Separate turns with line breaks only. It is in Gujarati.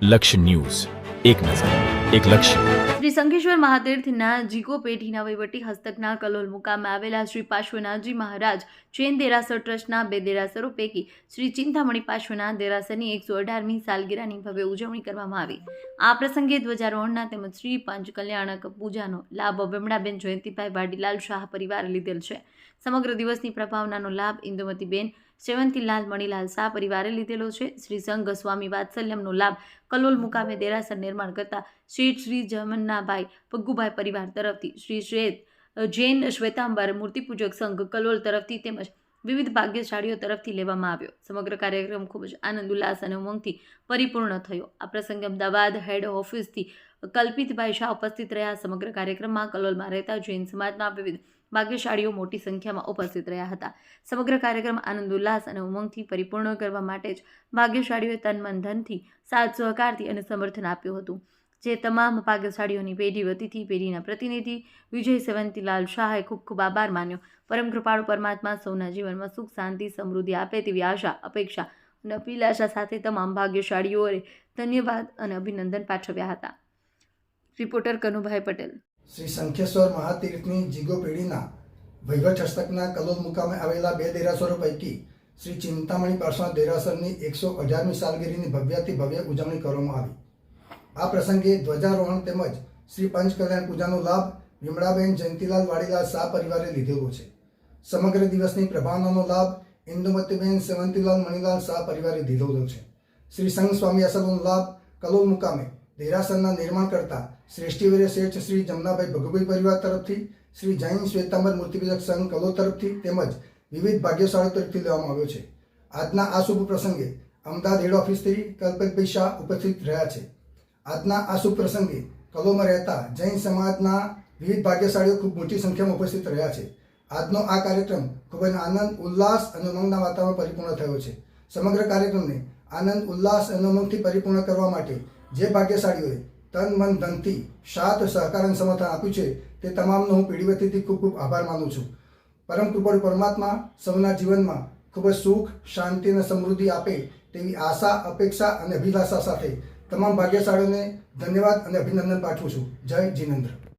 લક્ષ્ય ન્યૂઝ, એક નજર, એક લક્ષ્ય.
શ્રી શંખેશ્વર મહાતીર્થના જીકો પેઢીના વહીવટી હસ્તકના કલોલ મુકામે આવેલા શ્રી પાર્શ્વનાથજી મહારાજ જૈન દેરાસર ટ્રસ્ટના 2 દેરાસરો પૈકી શ્રી ચિંતામણી પાર્શ્વનાથ દેરાસરની 118મી સાલગીરાની ભવ્ય ઉજવણી કરવામાં આવી. આ પ્રસંગે ધ્વજારોહણના તેમજ શ્રી પંચકલ્યાણક પૂજાનો લાભ બમણાબેન જયંતિભાઈ વાડીલાલ શાહ પરિવારે લીધેલ છે. સમગ્ર દિવસની પ્રભાવનાનો લાભ ઇન્દુમતીબેન સેવંતીલાલ મણીલાલ શાહ પરિવારે લીધેલો છે. શ્રી સંઘ સ્વામી વાત્સલ્યમનો લાભ કલોલ મુકામે દેરાસર નિર્માણ કરતા શ્રી જમન્નાભાઈ પગ્ગુભાઈ પરિવાર તરફથી, શ્રી શ્વેત જૈન શ્વેતાંબર મૂર્તિપૂજક સંઘ કલોલ તરફથી તેમજ વિવિધ ભાગ્યશાળીઓ તરફથી લેવામાં આવ્યો. સમગ્ર કાર્યક્રમ ખૂબ જ આનંદ ઉલ્લાસ અને ઉમંગથી પરિપૂર્ણ થયો. આ પ્રસંગે અમદાવાદ હેડ ઓફિસથી કલ્પિતભાઈ શાહ ઉપસ્થિત રહ્યા. સમગ્ર કાર્યક્રમમાં કલોલમાં રહેતા જૈન સમાજના વિવિધ ભાગ્યશાળીઓ મોટી સંખ્યામાં ઉપસ્થિત રહ્યા હતા. સમગ્ર કાર્યક્રમ આનંદ ઉલ્લાસ અને ઉમંગથી પરિપૂર્ણ કરવા માટે જ ભાગ્યશાળીઓએ તન મન ધનથી સાથ સહકારથી અને સમર્થન આપ્યું હતું. જે તમામ ભાગ્યશાળીઓની પેઢી વતીથી પેઢીના પ્રતિનિધિ વિજય સેવંતીલાલ શાહે ખૂબ ખૂબ આભાર માન્યો. પરમ કૃપાળુ પરમાત્મા સૌના જીવનમાં સુખ શાંતિ સમૃદ્ધિ આપે તેવી આશા અપેક્ષા અને અભિલાષા સાથે તમામ ભાગ્યશાળીઓએ ધન્યવાદ અને અભિનંદન પાઠવ્યા હતા. રિપોર્ટર કનુભાઈ પટેલ.
શ્રી શંખેશ્વર મહાતીર્થની જીગો પેઢીના વહીવટ હસ્તકના કલોલ મુકામે આવેલા 2 દેરાસરો પૈકી શ્રી ચિંતામણી પાર્શ્વનાથ દેરાસરની 118મી સાલગીરીની ભવ્યાતિ ભવ્ય ઉજવણી કરવામાં આવી. આ પ્રસંગે ધ્વજારોહણ તેમજ શ્રી પંચકલ્યાણ પૂજાનો લાભ વિમળાબેન જયંતીલાલ વાડીલાલ શાહ પરિવારે લીધેલો છે. સમગ્ર દિવસની પ્રભાવનાનો લાભ ઇન્દુમતીબેન સેવંતીલાલ મણીલાલ શાહ પરિવારે લીધેલો છે. શ્રી સંઘ સ્વામી આશ્રમનો લાભ કલોલ મુકામે દેરાસરના નિર્માણ કરતા શ્રેષ્ઠીવીર્ય શેઠ શ્રી જમનાભાઈ ભગુભાઈ પરિવાર તરફથી, શ્રી જૈન શ્વેતાંબર મૂર્તિપૂજક સંઘ કલોલ તરફથી તેમજ વિવિધ ભાગ્યશાળીઓ તરફથી લેવામાં આવ્યો છે. આજના આ શુભ પ્રસંગે અમદાવાદ હેડ ઓફિસથી કલ્પિતભાઈ શાહ ઉપસ્થિત રહ્યા છે. આજના આ શુભ પ્રસંગે કલોલમાં રહેતા જૈન સમાજના વિવિધ ભાગ્યશાળીઓ ખૂબ મોટી સંખ્યામાં ઉપસ્થિત રહ્યા છે. આજનો આ કાર્યક્રમ ખૂબ જ આનંદ ઉલ્લાસ અને ઉમંગના વાતાવરણ પરિપૂર્ણ થયો છે. સમગ્ર કાર્યક્રમને આનંદ ઉલ્લાસ અને ઉમંગથી પરિપૂર્ણ કરવા માટે જે ભાગ્યશાળીઓએ તન મન ધનથી સાથ સહકાર અને સમર્થન આપ્યું છે તે તમામનો હું પેઢી વતીથી ખૂબ ખૂબ આભાર માનું છું. પરમ કૃપાળુ પરમાત્મા સૌના જીવનમાં ખૂબ જ સુખ શાંતિ અને સમૃદ્ધિ આપે તેવી આશા અપેક્ષા અને અભિલાષા સાથે તમામ ભાગ્યશાળીઓને ધન્યવાદ અને અભિનંદન પાઠવું છું. જય જીનેન્દ્ર.